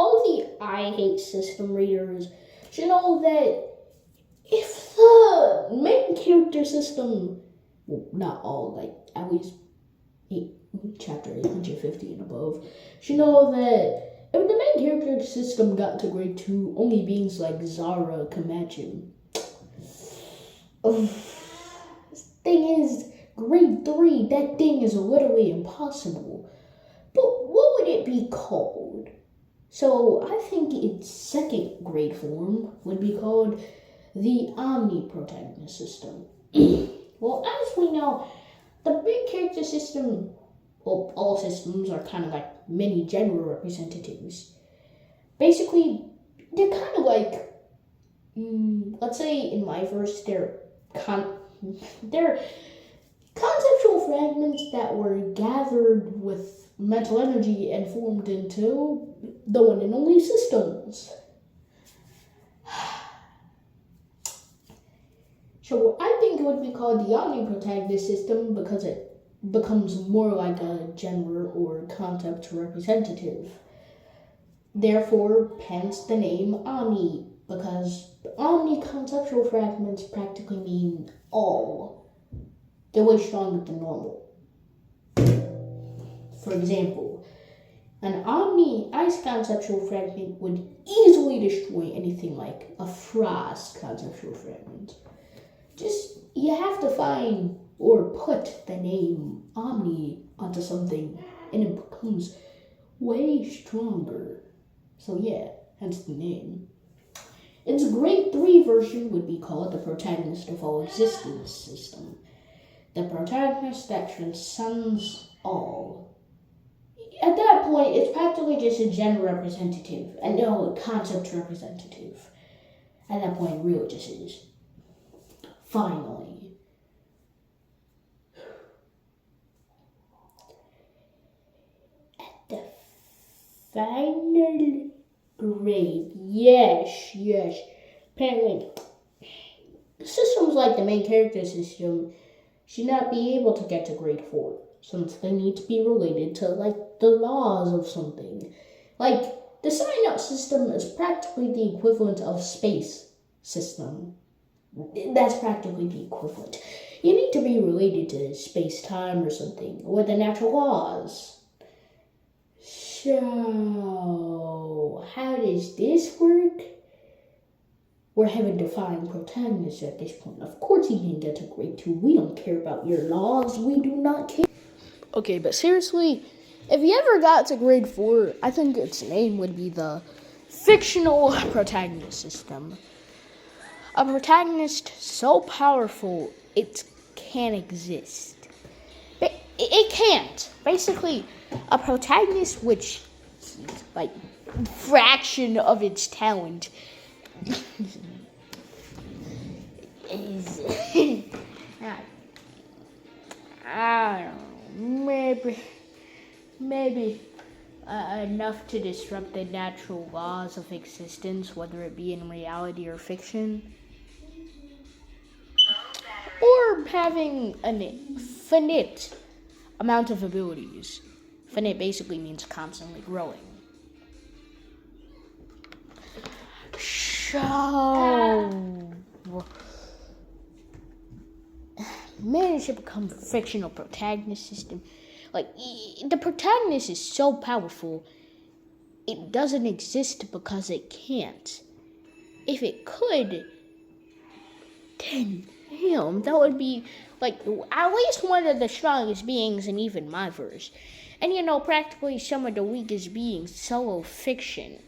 all the I hate system readers should know that if the main character system, well, not all, like at least chapter 850 and above, should know that if the main character system got to grade 2, only beings like Zara can match him. This thing is grade 3, that thing is literally impossible. But what would it be called? So I think its second grade form would be called the omni-protagonist system. Well, as we know, the main character system, well, all systems are kind of like mini genre representatives. Basically, they're kind of like, let's say in my verse, they're conceptual fragments that were gathered with mental energy and formed into the one and only systems. So I think it would be called the omni-protagonist system because it becomes more like a genre or concept representative. Therefore, hence the name Omni, because omni-conceptual fragments practically mean all. They're way stronger than normal. For example, an omni-ice conceptual fragment would easily destroy anything like a frost conceptual fragment. Just, you have to find or put the name Omni onto something and it becomes way stronger. So yeah, hence the name. Its grade 3 version would be called the protagonist of all existence system. The protagonist that transcends all. At that point, it's practically just a genre representative and no concept representative. At that point, it really just is. Finally. At the final grade, yes. Apparently, systems like the main character system should not be able to get to grade 4, since they need to be related to, like, the laws of something. Like, the sign-up system is practically the equivalent of space system. That's practically the equivalent. You need to be related to space-time or something, or the natural laws. So, how does this work? We're having defined protagonists at this point. Of course he can get to grade 2. We don't care about your laws. We do not care. Okay, but seriously, if you ever got to grade 4, I think its name would be the fictional protagonist system. A protagonist so powerful it can't exist. It can't. Basically, a protagonist which, like, fraction of its talent is I don't know, maybe enough to disrupt the natural laws of existence, whether it be in reality or fiction, or having an infinite amount of abilities. Finite basically means constantly growing. So, managed to become fictional protagonist system. Like, the protagonist is so powerful, it doesn't exist because it can't. If it could, then, damn, that would be, like, at least one of the strongest beings in even my verse. And, practically some of the weakest beings, solo fiction.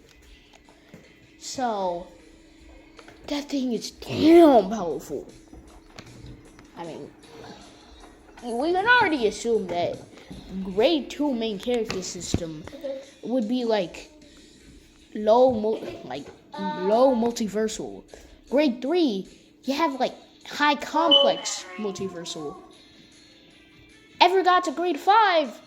So, that thing is damn powerful. I mean, we can already assume that grade 2 main character system would be like low multiversal. Grade 3, you have like high complex multiversal. Ever got to grade 5?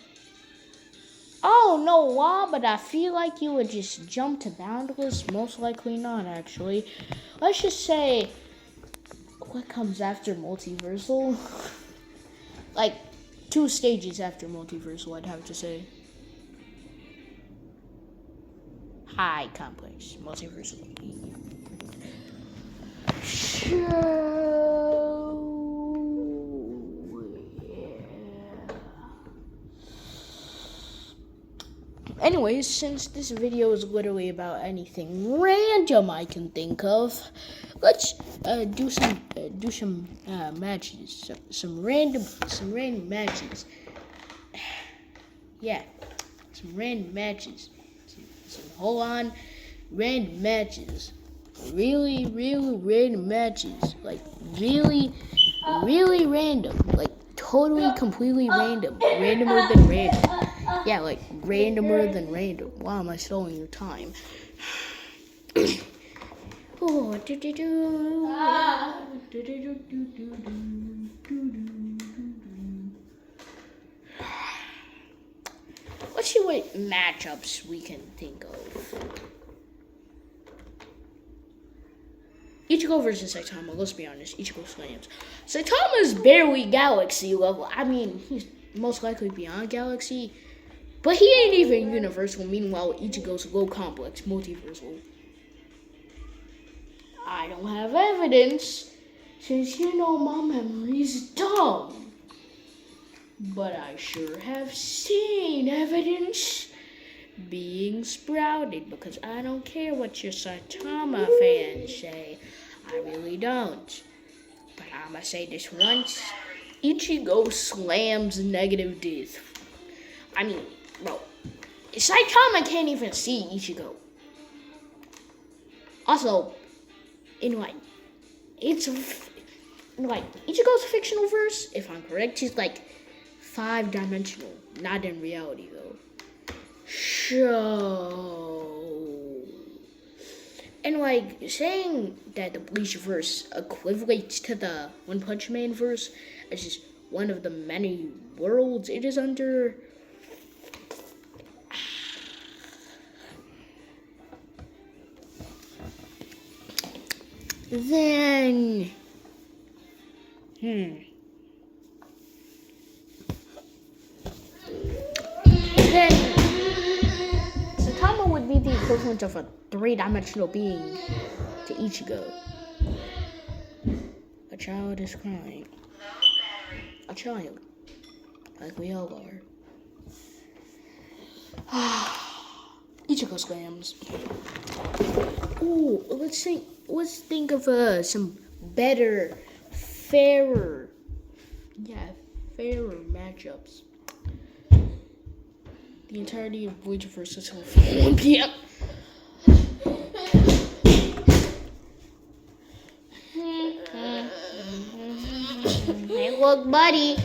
Oh, no, why? But I feel like you would just jump to boundless. Most likely not, actually. Let's just say, what comes after multiversal? Like, 2 stages after multiversal, I'd have to say. high complex multiversal. So, yeah. Anyways, since this video is literally about anything random I can think of, let's do some matches, some random matches. Yeah, some random matches. Some hold on, random matches. Really random matches. Like really random. Like totally, completely random. Randomer than random. Yeah, like randomer than random. Why am I stealing your time? Oh, let's see what matchups we can think of. Ichigo versus Saitama, let's be honest, Ichigo slams. Saitama's barely Galaxy level. I mean, he's most likely beyond Galaxy, but he ain't even universal. Meanwhile, Ichigo's low complex, multiversal. I don't have evidence, since you know my memory's dumb. But I sure have seen evidence being sprouted, because I don't care what your Saitama fans say. I really don't. But I'ma say this once. Ichigo slams negative death. I mean, bro, Saitama can't even see Ichigo. Also, Ichigo's fictional verse, if I'm correct, he's like 5-dimensional. Not in reality though. And like saying that the Bleach verse equates to the One Punch Man verse as just one of the many worlds it is under. Then then Saitama would be the equivalent of a 3-dimensional being to Ichigo. A child is crying. A child, like we all are. Ichigo slams. Ooh, let's think of some better, fairer matchups. The entirety of Bleach versus 1 p.m. Hey, look, buddy.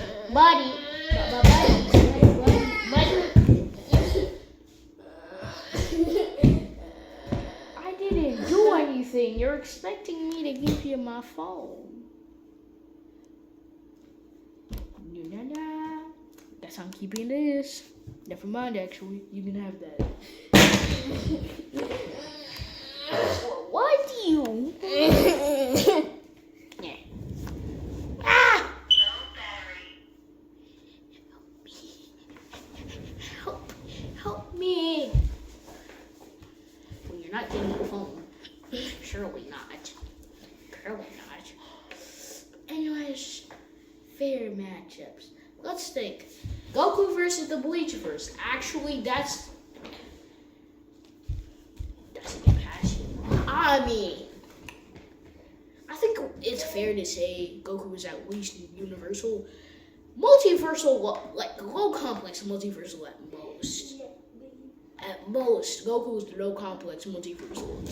I didn't do anything. You're expecting me to give you my phone. Guess I'm keeping this. Never mind, actually. You can have that. What do you? Yeah. Ah! Help me. Well, you're not getting the phone. Surely not. Anyways, fair matchups. Let's think. Goku versus the Bleachverse. Actually, that's a good pass. I mean, I think it's fair to say Goku is at least universal. Multiversal, like low complex multiversal at most. At most, Goku is the low complex multiversal.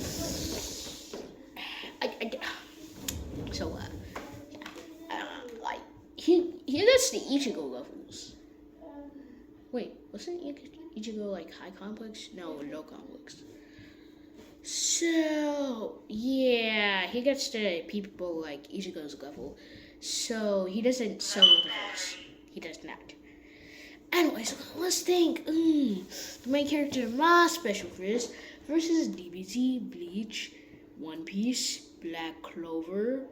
He gets the Ichigo levels. Wait, wasn't Ichigo like high complex? No, low complex. So yeah, he gets to people like Ichigo's level. So he doesn't sell the verse. He does not. Anyways, let's think. The main character of my special verse versus DBZ, Bleach, One Piece, Black Clover.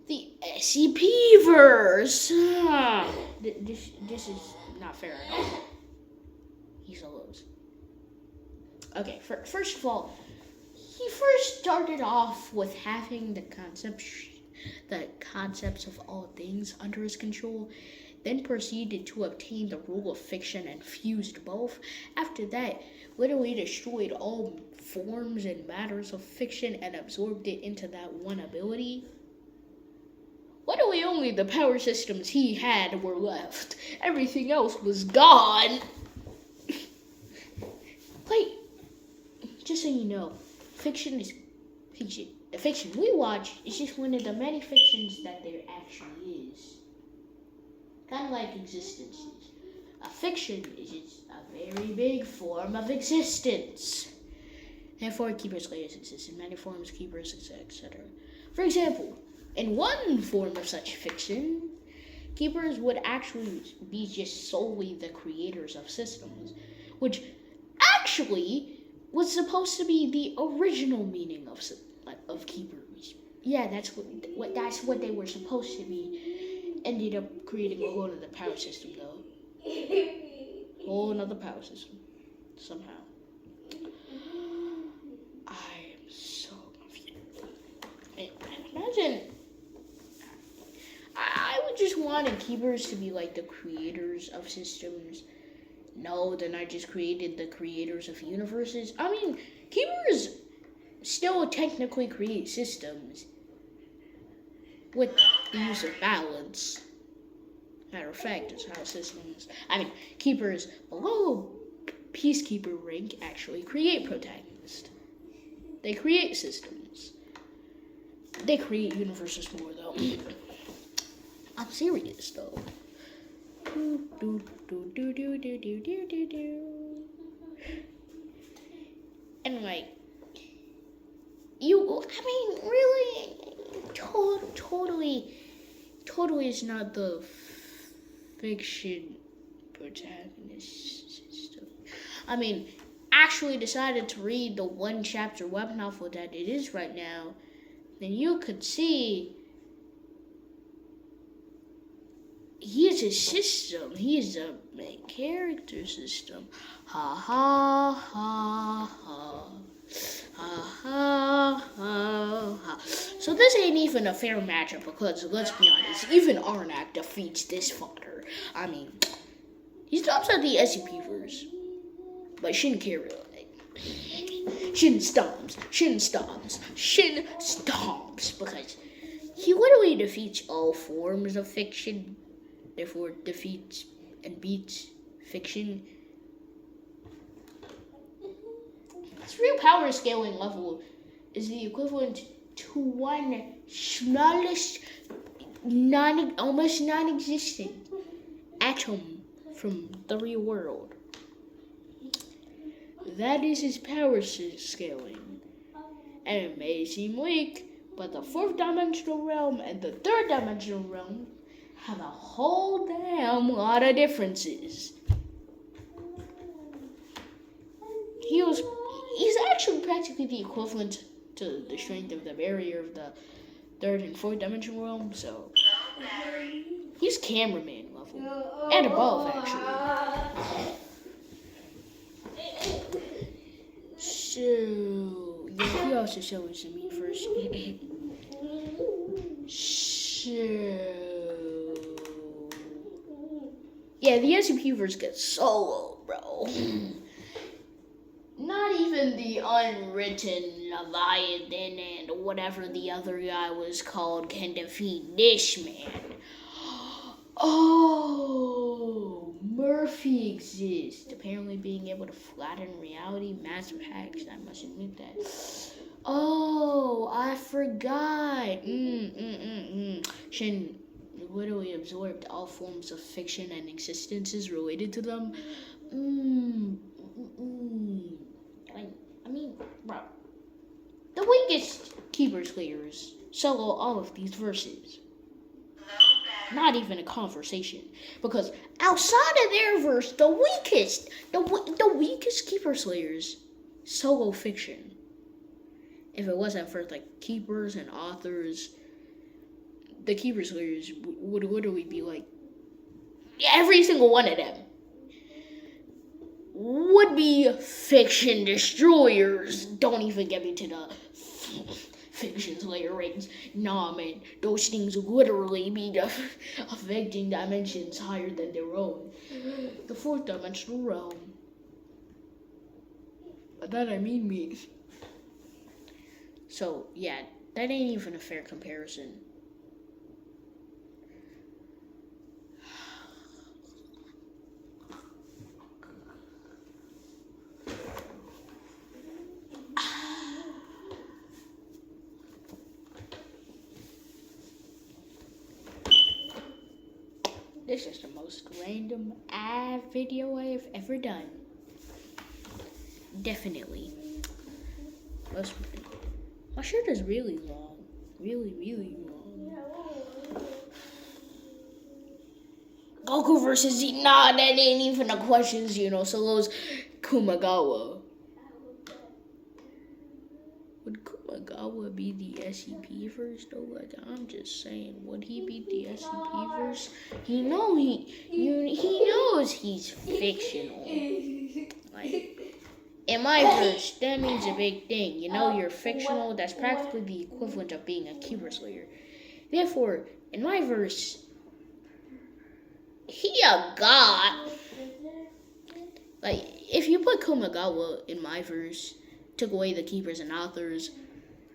The SCP verse. This is not fair at all. He's solos. Okay, first of all, he first started off with having the concepts of all things under his control, then proceeded to obtain the rule of fiction and fused both. After that, literally destroyed all forms and matters of fiction and absorbed it into that one ability. Literally only the power systems he had were left. Everything else was gone. Like, just so you know, fiction is fiction. The fiction we watch is just one of the many fictions that there actually is. Kind of like existences. A fiction is just a very big form of existence. Therefore, keepers, layers exist in many forms, keepers, etc. For example, in one form of such fiction, keepers would actually be just solely the creators of systems, which actually was supposed to be the original meaning of keepers. Yeah, that's what they were supposed to be. Ended up creating a whole other power system, though. Whole another power system, somehow. I am so confused. Imagine, I would just want keepers to be like the creators of systems. No, they're not just the creators of universes. I mean, keepers still technically create systems with the use of balance. Matter of fact, it's how systems. Keepers below Peacekeeper rank actually create protagonists. They create systems. They create universes more, though. I'm serious, though. And really, totally is not the fiction protagonist system. Actually decided to read the one chapter web novel that it is right now, then you could see he's a system. He's a main character system. Ha ha ha ha. Ha ha ha ha. So this ain't even a fair matchup because, let's be honest, even Arnak defeats this fodder. He stops at the SCPers, but Shin can't really. Shin stomps because he literally defeats all forms of fiction, therefore defeats and beats fiction. This real power scaling level is the equivalent to one smallest, almost non-existent atom from the real world. That is his power scaling. And it may seem weak, but the fourth dimensional realm and the third dimensional realm have a whole damn lot of differences. He's actually practically the equivalent to the strength of the barrier of the third and fourth dimensional realm, so he's cameraman level. And above, actually. So, yeah, he also showed some meat first. Yeah, the SCPers get solo, bro. Not even the unwritten Leviathan and whatever the other guy was called can defeat this man. Oh, Murphy exists. Apparently being able to flatten reality, massive hacks. I must admit that. Oh, I forgot. Shin literally absorbed all forms of fiction and existences related to them. Bro. The weakest keepers clears solo all of these verses. Not even a conversation, because outside of their verse, the weakest keeper slayers solo fiction. If it wasn't for keepers and authors, the keeper slayers would literally be every single one of them would-be fiction destroyers. Don't even get me to the fiction slayer ratings. Nah, man, those things literally be affecting dimensions higher than their own. The fourth dimensional realm. By that I mean me. So, yeah, that ain't even a fair comparison. This is the most random ad video I have ever done. Definitely. My shirt is really long. Really, really long. Goku versus Z. Nah, that ain't even the questions, So those Kumagawa. Would Kumagawa be the SCP verse though? Like, I'm just saying, would he be the SCP verse? He knows he's fictional. Like, in my verse, that means a big thing. You're fictional. That's practically the equivalent of being a Keeper Slayer. Therefore, in my verse, he a god. Like, if you put Kumagawa in my verse, took away the keepers and authors,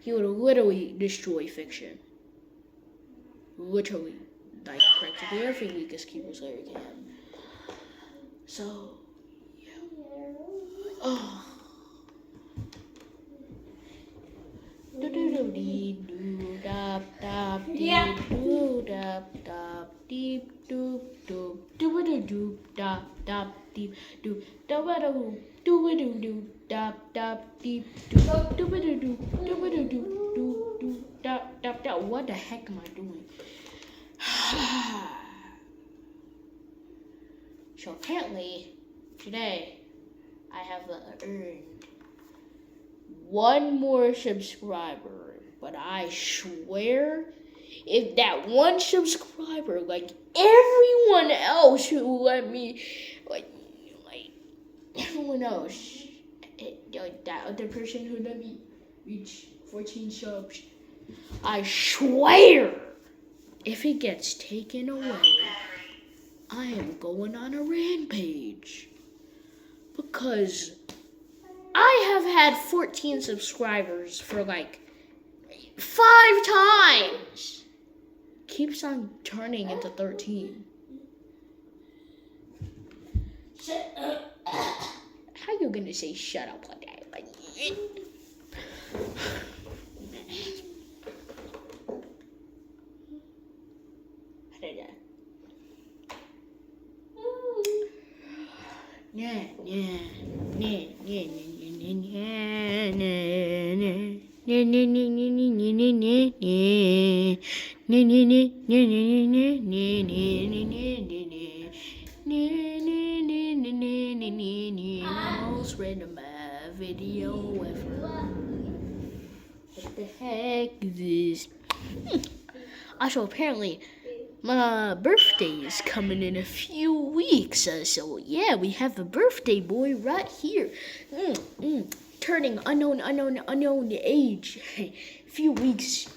he would literally destroy fiction. Literally. Like, practically every weakest Keeper Slayer can. So, yeah. Oh. Do do do dee do dap dap dee do dap dap deep doop doop do do do dap dap deep do do do do do do dap dap deep do do do do do do dap dap dap. What the heck am I doing? So apparently today I have earned one more subscriber, but I swear if that one subscriber, like everyone else who let me, like everyone else, like that other person who let me reach 14 subs, I swear if it gets taken away, I am going on a rampage. Because I have had 14 subscribers for like 5 times. Keeps on turning into 13. Shut up. How you gonna say shut up like that? Like, most random video ever. What the heck is this? Also, apparently, my birthday is coming in a few weeks, so yeah, we have a birthday boy right here. Turning unknown age. Few weeks.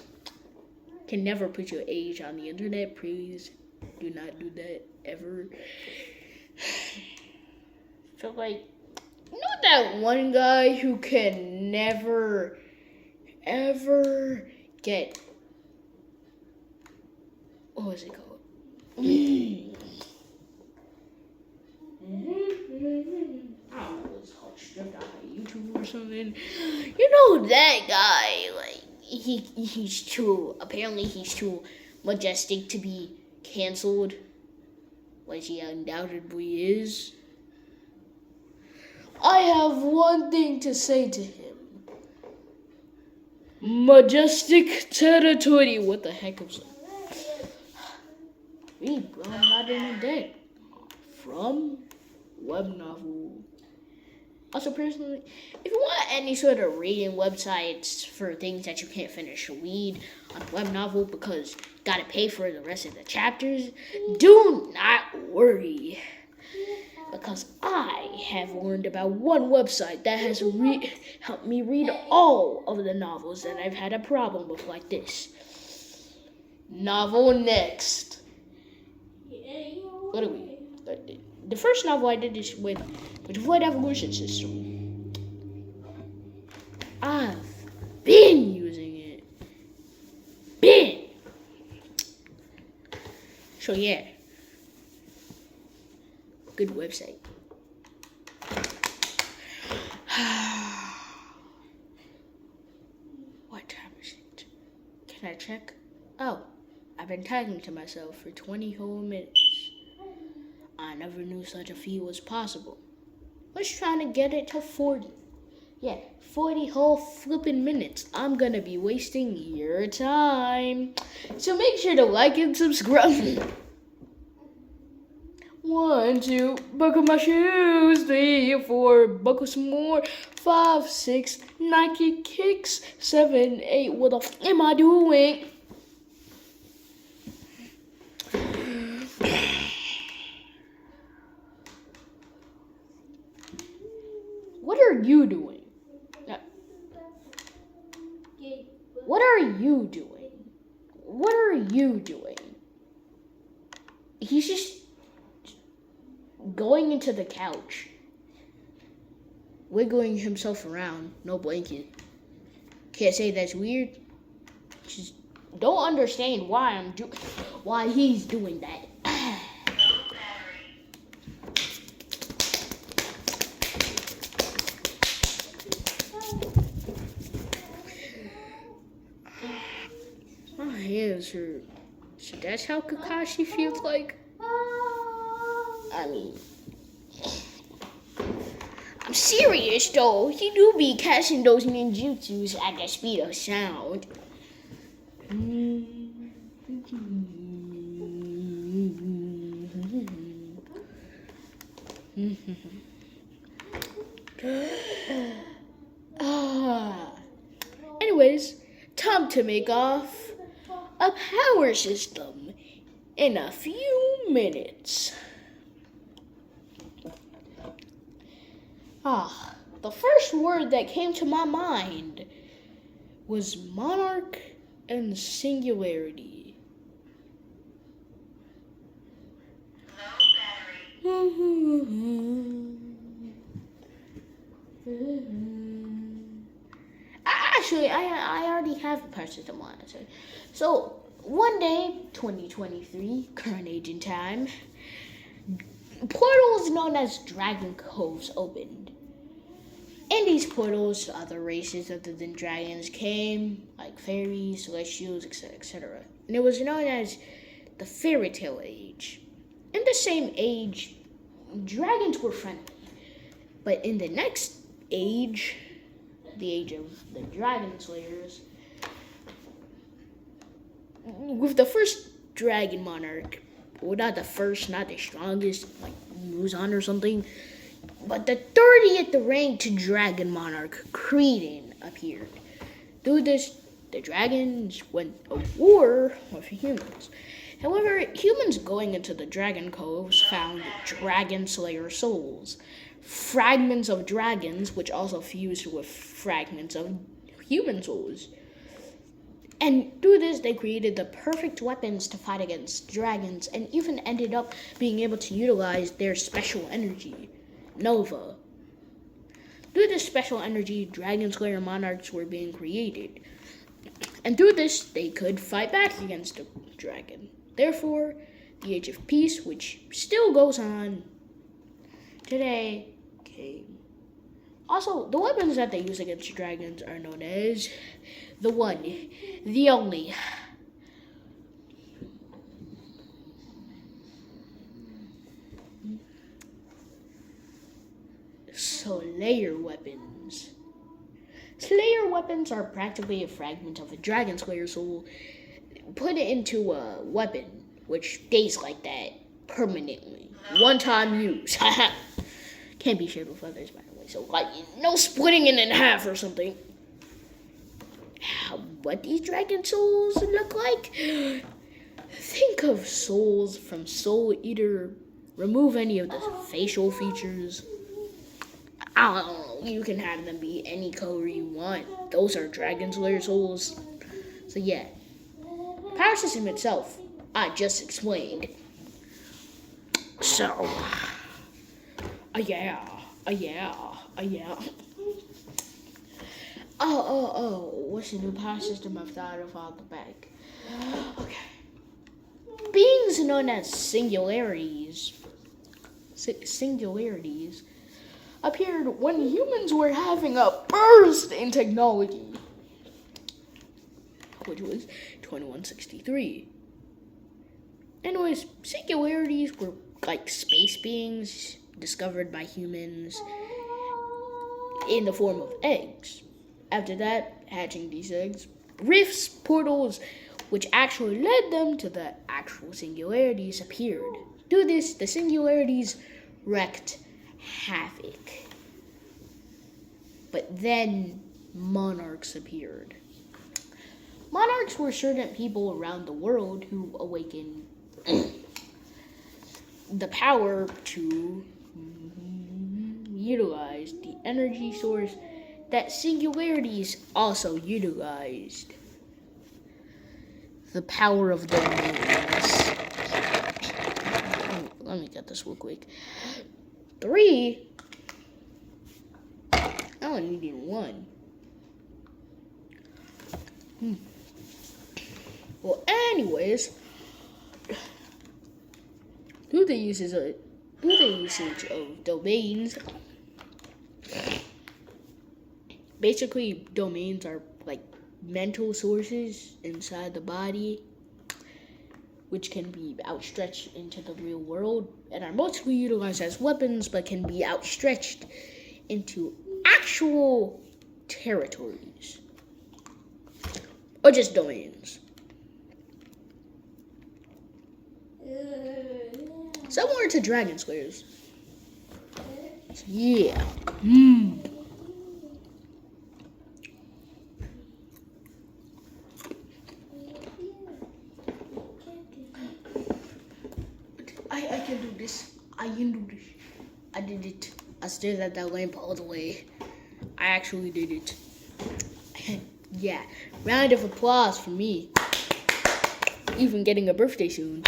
Can never put your age on the internet, please. Do not do that ever. So like, that one guy who can never, ever get, what was it called? I don't know, it's called stripped out by YouTube or something. That guy, like, he's too majestic to be canceled, which he undoubtedly is. I have one thing to say to him. Majestic territory. What the heck is that? Read, bro, I'm not in a deck. From web novel. Also, personally, if you want any sort of rating websites for things that you can't finish, read on a web novel because you gotta pay for the rest of the chapters, do not worry. because I have learned about one website that has helped me read all of the novels that I've had a problem with like this. Novel Next. What are we? The first novel I did is with Void Evolution System. I've been using it. So yeah. Good website. What time is it? Can I check? Oh, I've been talking to myself for 20 whole minutes. I never knew such a feat was possible. Let's try to get it to 40. Yeah, 40 whole flippin' minutes. I'm gonna be wasting your time. So make sure to like and subscribe. 1, 2, buckle my shoes. 3, 4, buckle some more. 5, 6, Nike kicks. 7, 8, what the f am I doing? What are you doing? What are you doing? What are you doing? He's just going into the couch, wiggling himself around, no blanket. Can't say that's weird. Just don't understand why he's doing that. My hands hurt. So that's how Kakashi feels like? I mean, I'm serious though. He do be catching those ninjutsus at the speed of sound. Anyways, time to make off a power system in a few minutes. The first word that came to my mind was monarch and singularity. Actually, I already have a power system on it. So, one day, 2023, current age in time, portals known as Dragon Coves opened. In these portals, other races other than dragons came, like fairies, celestials, etc., etc. And it was known as the Fairy Tale Age. In the same age, dragons were friendly. But in the next age, the age of the Dragon Slayers, with the first dragon monarch, well, not the first, not the strongest, like Muzan or something, but the 30th ranked dragon monarch, Creedon, appeared. Through this, the dragons went to war with humans. However, humans going into the Dragon Coves found Dragon Slayer souls, fragments of dragons, which also fused with fragments of human souls. And through this, they created the perfect weapons to fight against dragons, and even ended up being able to utilize their special energy, Nova. Through this special energy, Dragon Slayer monarchs were being created. And through this, they could fight back against the dragon. Therefore, the Age of Peace, which still goes on today, came. Also, the weapons that they use against dragons are known as the one, the only Slayer weapons. Slayer weapons are practically a fragment of a Dragon Slayer soul, put it into a weapon, which stays like that permanently. One-time use. Can't be shared with others, by the way. So, like, no splitting it in half or something. What these dragon souls look like? Think of souls from Soul Eater remove any of the facial features. I don't know. You can have them be any color you want. Those are Dragon Slayer souls. So yeah. Power system itself, I just explained. So, yeah. What's the new power system I've thought of on the back? Okay. Beings known as singularities appeared when humans were having a burst in technology, which was 2163. Anyways, singularities were like space beings discovered by humans in the form of eggs. After that, hatching these eggs, rifts, portals, which actually led them to the actual singularities appeared. Do this, the singularities wreaked havoc. But then monarchs appeared. Monarchs were certain people around the world who awakened the power to utilize the energy source that singularities also utilized. The power of domains. Let me get this real quick. 3. I only needed 1. Well, anyways, through the usage of domains, basically domains are like mental sources inside the body, which can be outstretched into the real world and are mostly utilized as weapons, but can be outstretched into actual territories or just domains. Similar to Dragon Slayers. So, yeah. I can do this. I can do this. I did it. I stared at that lamp all the way. I actually did it. Yeah. Round of applause for me. Even getting a birthday soon.